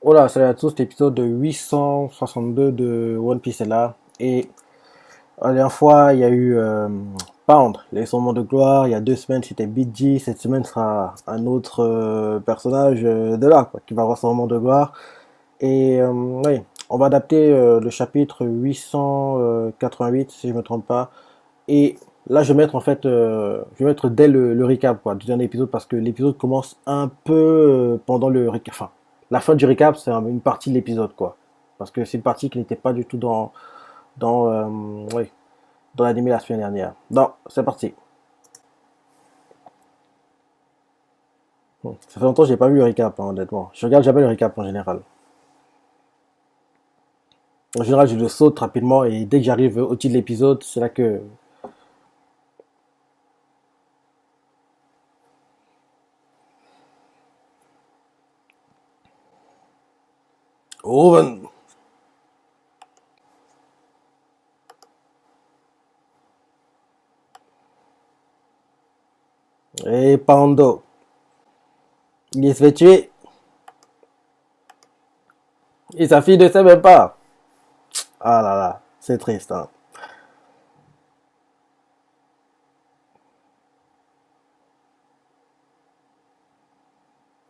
Voilà, salut à tous, l'épisode 862 de One Piece est là. Et la dernière fois, il y a eu Pound, les Sommets de gloire. Il y a 2 semaines, c'était Big G. Cette semaine sera un autre personnage de là, quoi, qui va avoir son moment de gloire. Et oui, on va adapter le chapitre 888, si je me trompe pas. Et là, je vais mettre en fait, je vais mettre dès le recap quoi, du dernier épisode parce que l'épisode commence un peu pendant le recap. Enfin, la fin du recap, c'est une partie de l'épisode quoi, parce que c'est une partie qui n'était pas du tout oui, dans l'anime la semaine dernière. Non, c'est parti. Ça fait longtemps que j'ai pas vu le recap, hein, honnêtement. Je regarde jamais le recap en général. En général, je le saute rapidement et dès que j'arrive au titre de l'épisode, c'est là que. Owen et Pando, il se fait tuer et sa fille ne sait même pas. Ah là là, c'est triste. Hein.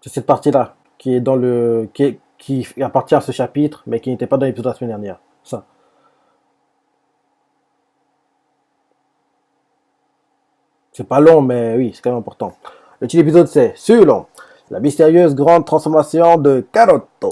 C'est cette partie-là qui est dans le qui appartient à ce chapitre, mais qui n'était pas dans l'épisode de la semaine dernière. Ça, c'est pas long, mais oui, c'est quand même important. Le titre de l'épisode c'est Sulon, la mystérieuse grande transformation de Karoto.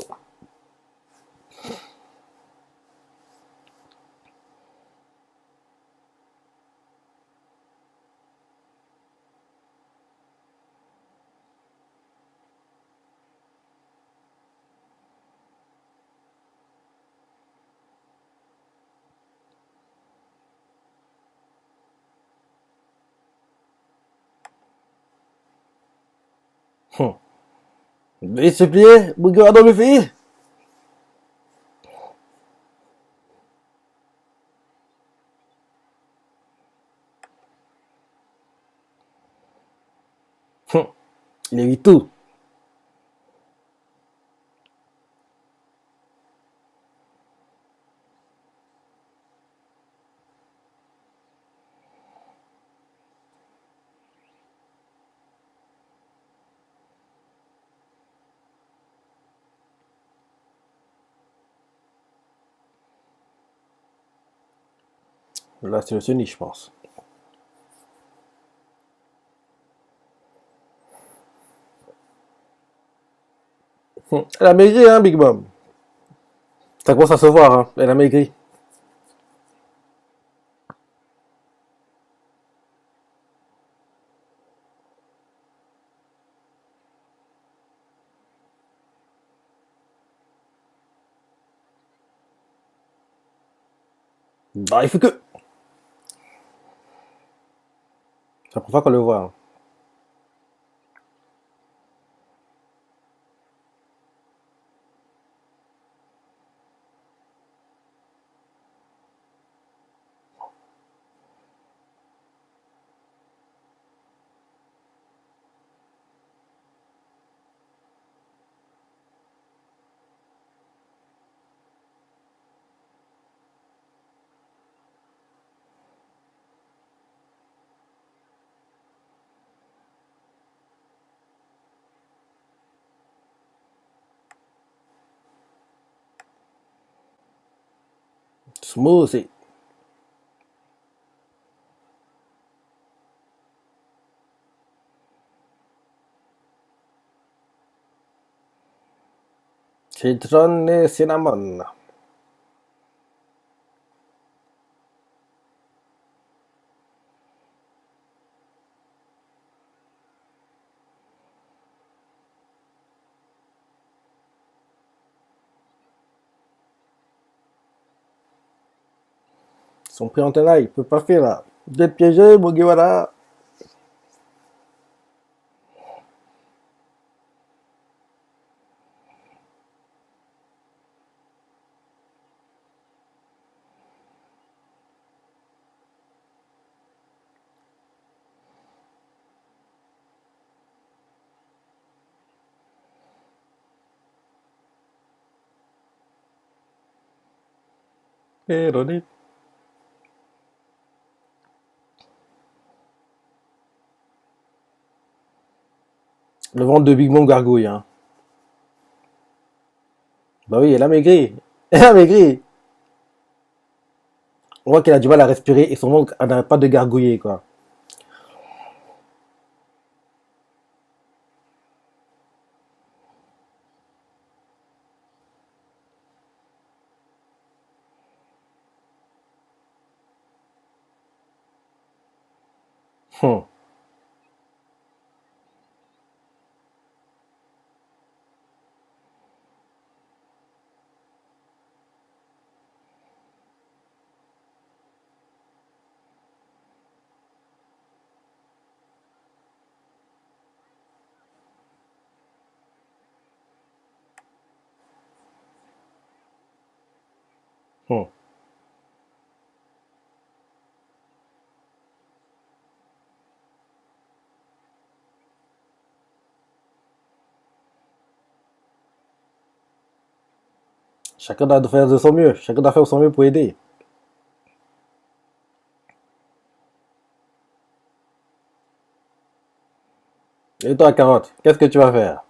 Veuillez supplier, Mugiwara dans le Luffy. Il évite tout. Là, c'est le Sunny, je pense. Elle a maigri, hein, Big Mom. Ça commence à se voir, hein. Elle a maigri. Bah, il faut que. C'est la première fois qu'on le voit. Hein. Smoothie. Citron et cinnamon. Ils sont pris en tenaille, ils peuvent pas faire là. Vous êtes piégés, Mugiwara. Véronique. Le ventre de Big Mom gargouille, hein. Bah oui, elle a maigri. Elle a maigri. On voit qu'elle a du mal à respirer et son ventre elle n'arrête pas de gargouiller, quoi. Hum, hum. Chacun doit faire de son mieux. Chacun doit faire de son mieux pour aider. Et toi, Carotte, qu'est-ce que tu vas faire?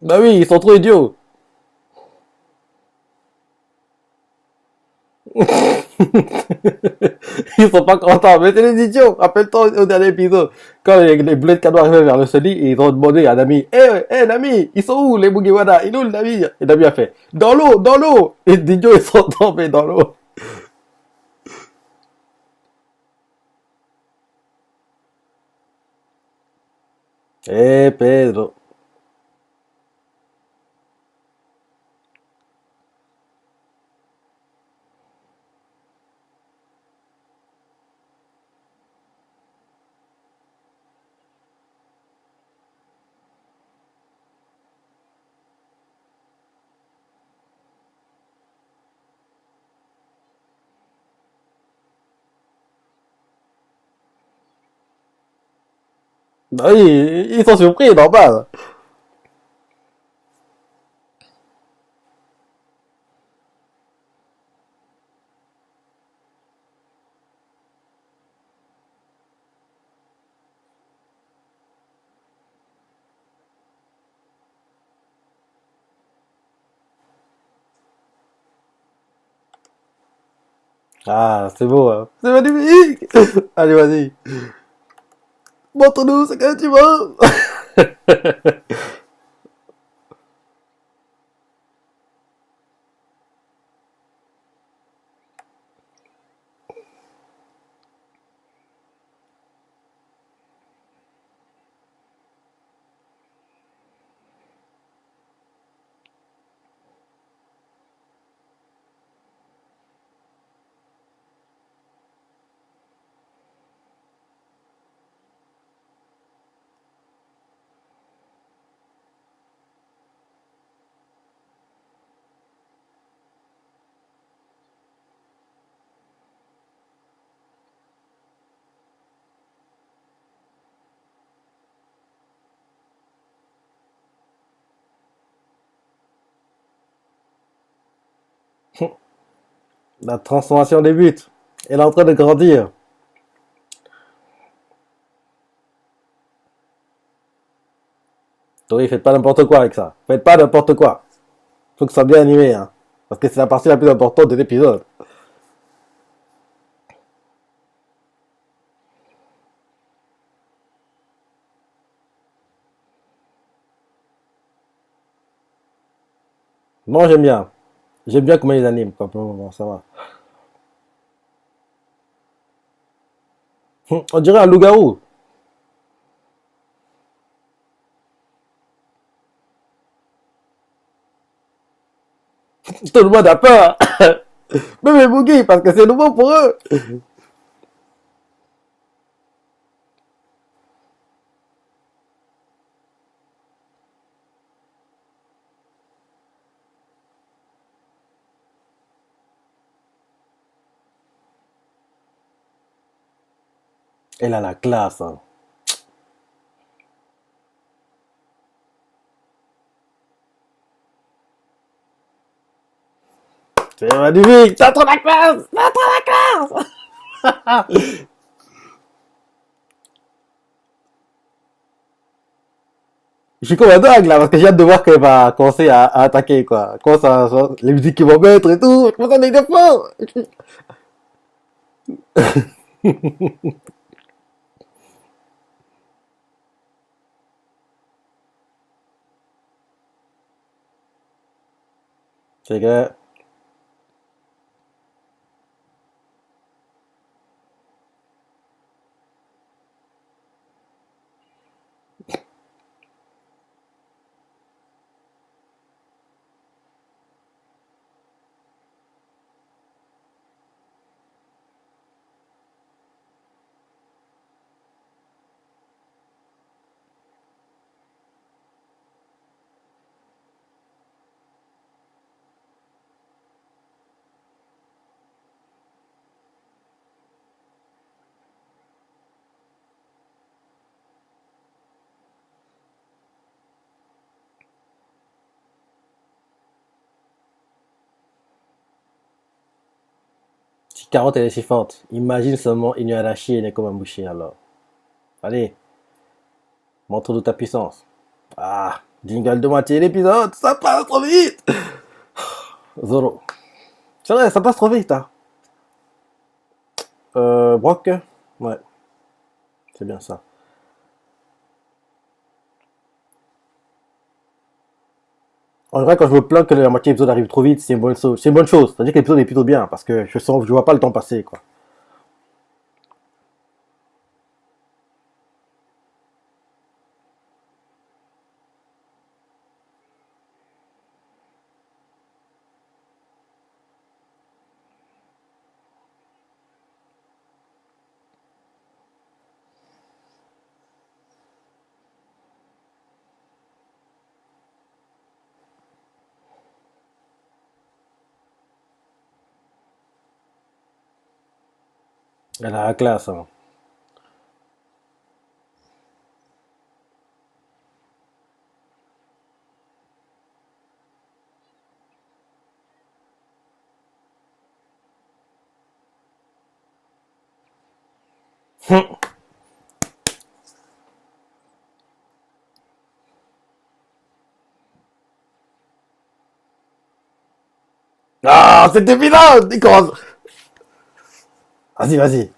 Bah oui, ils sont trop idiots. Ils sont pas contents, mais c'est des idiots. Rappelle-toi au dernier épisode, quand les Blade Cadeaux arrivaient vers le Sony, et ils ont demandé à Nami, Nami, ils sont où les Mugiwara? Il est où le Nami? Et Nami a fait, dans l'eau, dans l'eau! Et les idiots, ils sont tombés dans l'eau. Pedro. Bah oui, ils sont surpris, normal. Ah, c'est beau, hein. C'est magnifique. Allez, vas-y. Montre-nous ce que tu veux. La transformation débute. Elle est en train de grandir. Tori, faites pas n'importe quoi avec ça. Faites pas n'importe quoi. Faut que ce soit bien animé, hein. Parce que c'est la partie la plus importante de l'épisode. Moi, j'aime bien. J'aime bien comment ils animent, quoi, pour le moment, ça va. On dirait un loup-garou. Tout le monde a peur. Même les boogies, parce que c'est nouveau pour eux. Elle a la classe, hein. C'est magnifique, t'as trop la classe, t'as trop la classe. Je suis comme un dingue là, parce que j'ai hâte de voir qu'elle va commencer à attaquer, quoi. Comment les musiques qu'ils vont mettre et tout, je m'attendais de fort. C'est que, si Carotte elle est si forte, imagine seulement Inuyarashi et Nekomamushi alors. Allez, montre-nous ta puissance. Ah, jingle de moitié l'épisode, ça passe trop vite. Zoro. C'est vrai, ça passe trop vite, hein. Brock. Ouais, c'est bien ça. En vrai, quand je me plains que la moitié de l'épisode arrive trop vite, c'est une bonne chose. C'est une bonne chose. C'est-à-dire que l'épisode est plutôt bien, parce que je vois pas le temps passer, quoi. Elle a la classe, hein. Ah, c'est évident! Il commence. Vas-y, vas-y.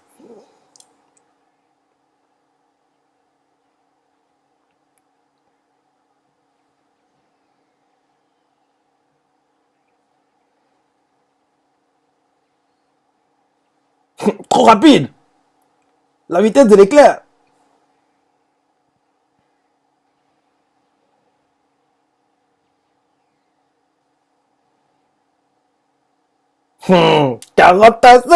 Trop rapide! La vitesse de l'éclair! Carotte à sucre.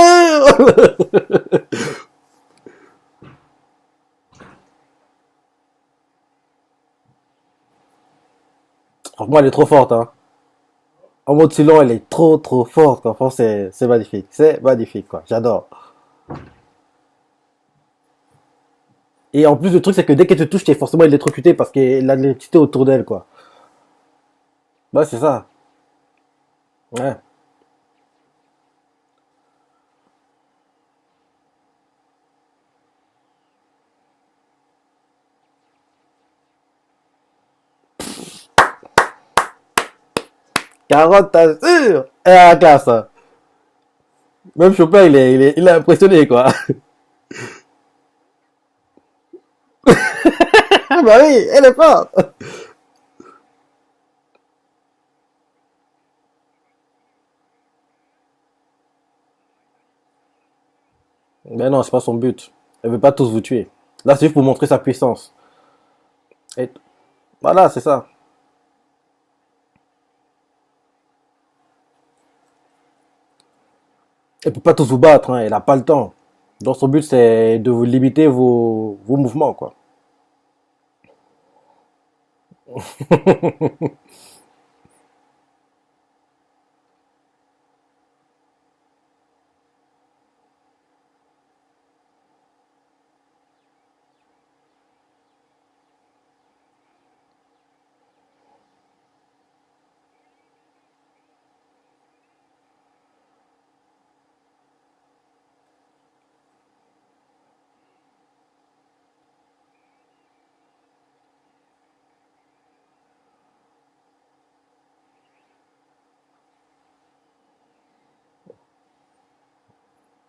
Franchement, elle est trop forte, hein. En mode silent, elle est trop, trop forte, quoi. Franchement, c'est magnifique. C'est magnifique, quoi. J'adore. Et en plus, le truc, c'est que dès qu'elle te touche, t'es forcément électrocuté parce qu'elle a de l'électricité autour d'elle, quoi. Ouais, c'est ça. Ouais. Carotte à sucre. Elle a la classe, hein. Même Chopin, il est impressionné, quoi. Ah bah oui, elle est forte. Mais non, c'est pas son but. Elle veut pas tous vous tuer. Là, c'est juste pour montrer sa puissance. Et voilà, c'est ça. Elle peut pas tous vous battre, hein. Elle a pas le temps. Donc son but, c'est de vous limiter vos mouvements, quoi.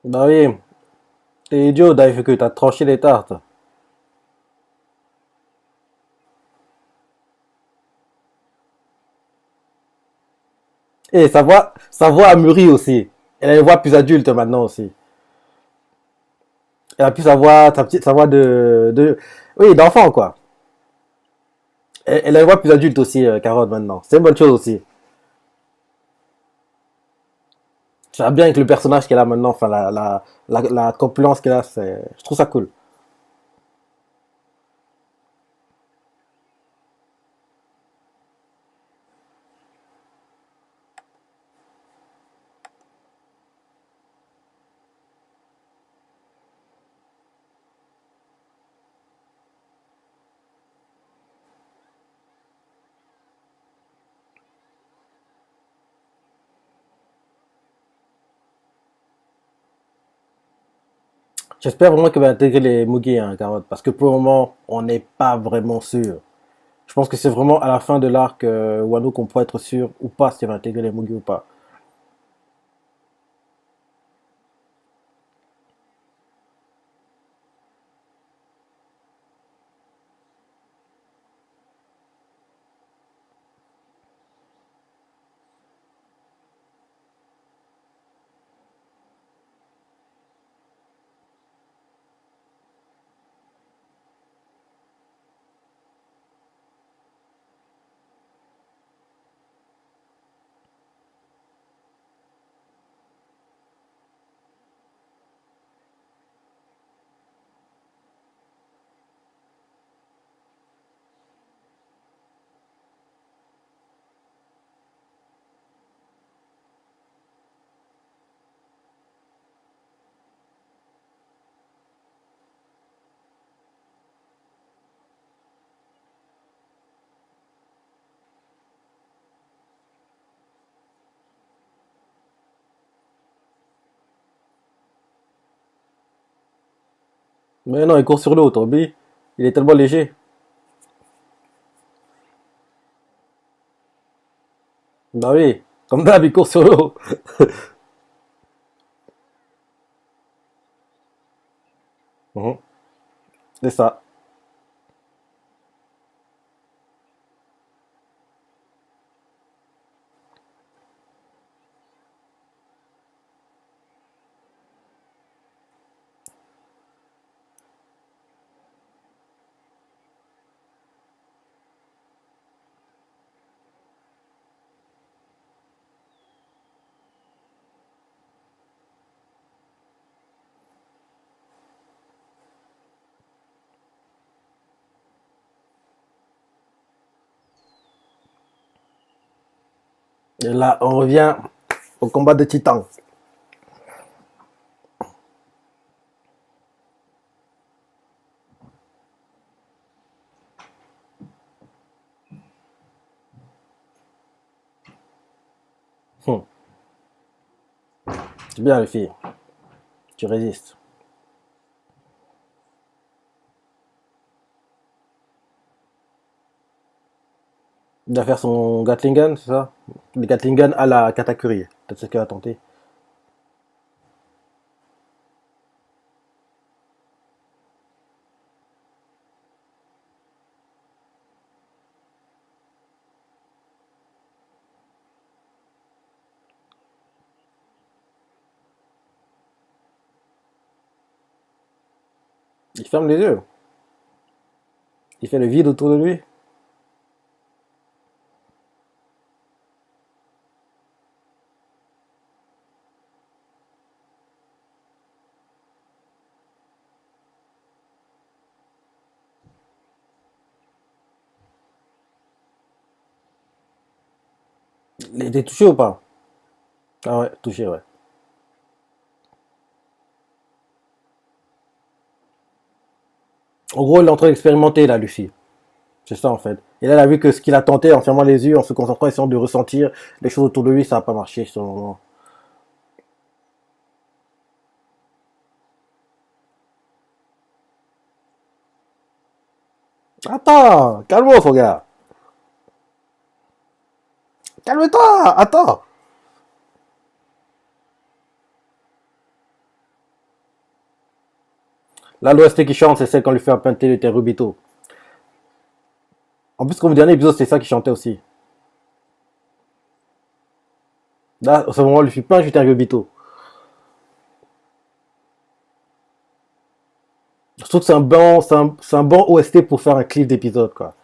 Bah oui, t'es idiot, Dai, que t'as tranché les tartes. Et sa voix a mûri aussi. Elle a une voix plus adulte maintenant aussi. Elle a plus sa voix oui, d'enfant, quoi. Elle a une voix plus adulte aussi, Carotte, maintenant. C'est une bonne chose aussi. Ça va bien avec le personnage qu'elle a maintenant, enfin, la corpulence qu'elle a, je trouve ça cool. J'espère vraiment qu'elle va intégrer les Mugi, hein, Carotte, parce que pour le moment, on n'est pas vraiment sûr. Je pense que c'est vraiment à la fin de l'arc Wano qu'on pourra être sûr ou pas si elle va intégrer les Mugi ou pas. Mais non, il court sur l'eau, Toby. Il est tellement léger. Bah oui, comme d'hab, il court sur l'eau. Mhm. C'est ça. Et là, on revient au combat de titans. Hum. C'est bien, les filles. Tu résistes. Il va faire son Gatling gun, c'est ça? Le Gatling gun à la Katakuri. Peut-être ce qu'elle a tenté. Il ferme les yeux. Il fait le vide autour de lui. Il était touché ou pas? Ah ouais, touché, ouais. En gros, il est en train d'expérimenter, là, Luffy. C'est ça, en fait. Et là, il a vu que ce qu'il a tenté en fermant les yeux, en se concentrant, essayant de ressentir les choses autour de lui, ça n'a pas marché sur le moment. Attends, calme-toi, son gars. Calme-toi, attends. Là, l'OST qui chante, c'est celle qu'on lui fait appeinter le Terubito. En plus, comme le dernier épisode, c'est ça qui chantait aussi. Là, à ce moment, on lui fait pas un Terubito. Je trouve que c'est un bon OST pour faire un clip d'épisode, quoi.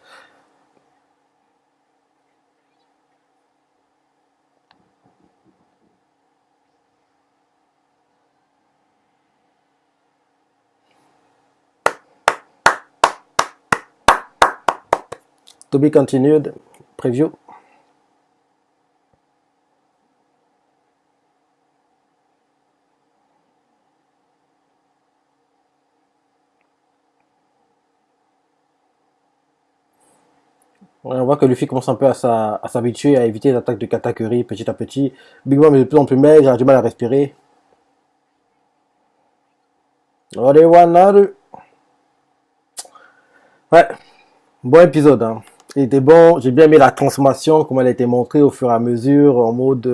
To be continued. Preview. Ouais, on voit que Luffy commence un peu à s'habituer à éviter les attaques de Katakuri petit à petit. Big Mom est de plus en plus maigre, il a du mal à respirer. Orewanaru. Ouais, bon épisode, hein. Il était bon, j'ai bien aimé la transformation, comment elle a été montrée au fur et à mesure, en mode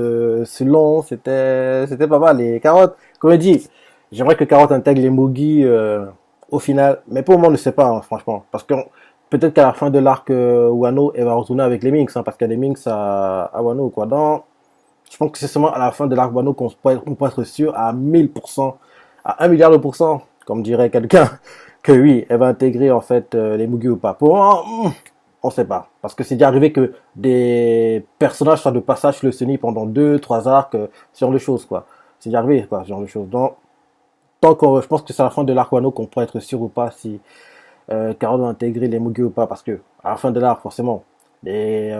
selon, c'était pas mal. Les carottes, comme je dis, j'aimerais que Carotte intègre les Mugi au final, mais pour le moment on ne sait pas, hein, franchement. Parce que peut-être qu'à la fin de l'arc Wano, elle va retourner avec les Minx, hein, parce qu'il y a des Minx à Wano, quoi. Donc, je pense que c'est seulement à la fin de l'arc Wano on peut être sûr à 1000%, à 1 milliard de pourcents, comme dirait quelqu'un, que oui, elle va intégrer en fait les Mugi ou pas. Pour moi, on sait pas. Parce que c'est déjà arrivé que des personnages soient de passage sur le Sunny pendant 2, 3 arcs, ce genre de choses, quoi. C'est déjà arrivé, quoi, ce genre de choses. Donc, tant que je pense que c'est à la fin de l'arc Wano qu'on pourra être sûr ou pas si Carole va intégrer les Mugi ou pas. Parce que, à la fin de l'arc, forcément, les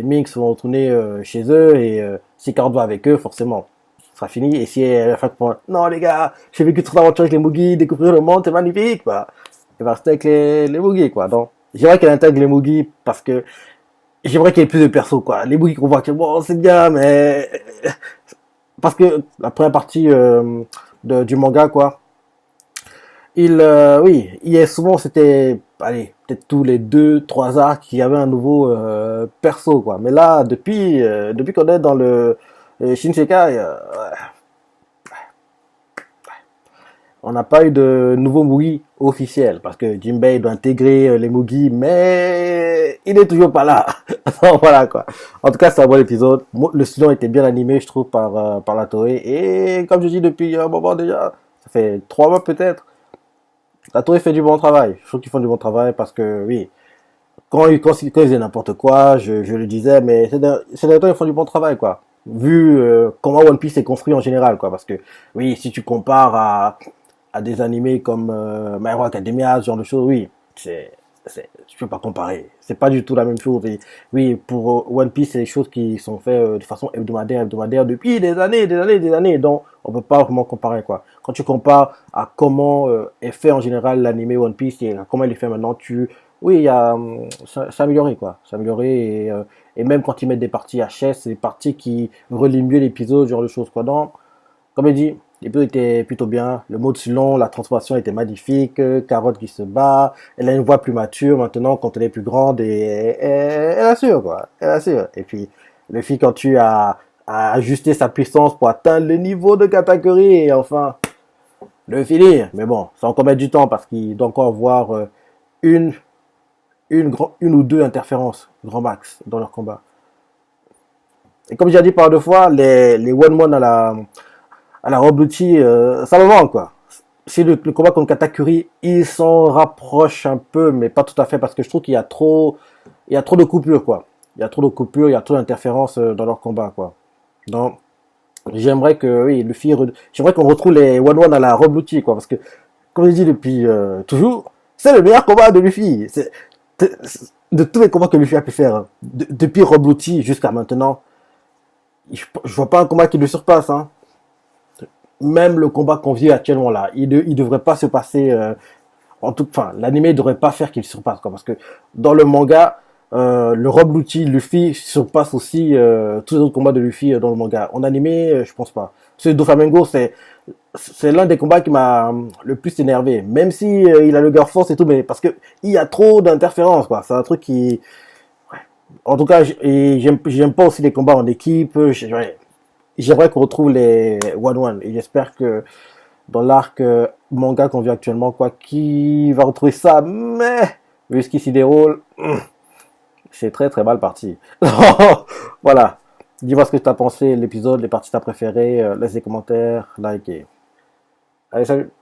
Minx vont retourner chez eux et si Carole va avec eux, forcément, ce sera fini. Et si elle fait point, non les gars, j'ai vécu trop d'aventures avec les Mugi, découvrir le monde, c'est magnifique, bah, elle va rester avec les Mugi, quoi. Donc, j'aimerais qu'elle intègre les Mugi parce que j'aimerais qu'il y ait plus de persos, quoi. Les Mugi qu'on voit que bon, c'est bien, mais parce que la première partie du manga, quoi, oui, il y a souvent, c'était, allez, peut-être tous les 2, 3 arcs, qu'il y avait un nouveau perso, quoi. Mais là, depuis qu'on est dans le Shinsekai, on n'a pas eu de nouveau Mugi officiel parce que Jinbei doit intégrer les Mugi, mais il est toujours pas là. Donc, voilà quoi. En tout cas, c'est un bon épisode. Le silence était bien animé, je trouve, par la Toei. Et comme je dis depuis un moment déjà, ça fait 3 mois peut-être. La Toei fait du bon travail. Je trouve qu'ils font du bon travail parce que oui, quand ils faisaient n'importe quoi, je le disais, mais c'est des temps ils font du bon travail quoi. Vu comment One Piece est construit en général quoi, parce que oui, si tu compares à des animés comme My Hero Academia, ce genre de choses, oui, je peux pas comparer. C'est pas du tout la même chose. Et oui, pour One Piece, c'est des choses qui sont faites de façon hebdomadaire depuis des années, des années, des années. Donc, on peut pas vraiment comparer quoi. Quand tu compares à comment est fait en général l'animé One Piece et à comment il est fait maintenant, oui, il y a, c'est amélioré quoi. C'est amélioré et même quand ils mettent des parties HS, c'est des parties qui relient mieux l'épisode, ce genre de choses quoi. Donc, comme je dit, l'épisode était plutôt bien. Le mode long, la transformation était magnifique. Carotte qui se bat. Elle a une voix plus mature maintenant quand elle est plus grande et elle assure quoi. Elle assure. Et puis le fil quand tu as ajusté sa puissance pour atteindre le niveau de catégorie et enfin le finir. Mais bon, ça va encore mettre du temps parce qu'il doit encore avoir une, une ou deux interférences grand max dans leur combat. Et comme j'ai dit par 2 fois, les One Mon à la Robluti, ça me manque quoi. Si le combat contre Katakuri, il s'en rapproche un peu, mais pas tout à fait parce que je trouve il y a trop de coupures quoi. Il y a trop de coupures, il y a trop d'interférences dans leur combat quoi. Donc j'aimerais que oui, j'aimerais qu'on retrouve les One One à la Robluti quoi, parce que comme je dis depuis toujours, c'est le meilleur combat de Luffy. De tous les combats que Luffy a pu faire, hein. Depuis Robluti jusqu'à maintenant, je vois pas un combat qui le surpasse. Hein. Même le combat qu'on vit actuellement là, il devrait pas se passer. Enfin, l'anime devrait pas faire qu'il surpasse quoi, parce que dans le manga, le Rob Lucci Luffy surpasse aussi tous les autres combats de Luffy dans le manga. En animé, je pense pas. Ce Doflamingo, c'est l'un des combats qui m'a le plus énervé, même si il a le Girl Force et tout, mais parce que il y a trop d'interférences quoi. C'est un truc qui, en tout cas, et j'aime pas aussi les combats en équipe. J'aimerais qu'on retrouve les One One et j'espère que dans l'arc manga qu'on vit actuellement, quoi. Qui va retrouver ça? Mais, vu ce qui s'y déroule, c'est très très mal parti. Voilà. Dis-moi ce que tu as pensé de l'épisode, les parties que tu as préférées, laisse des commentaires, like et... Allez, salut!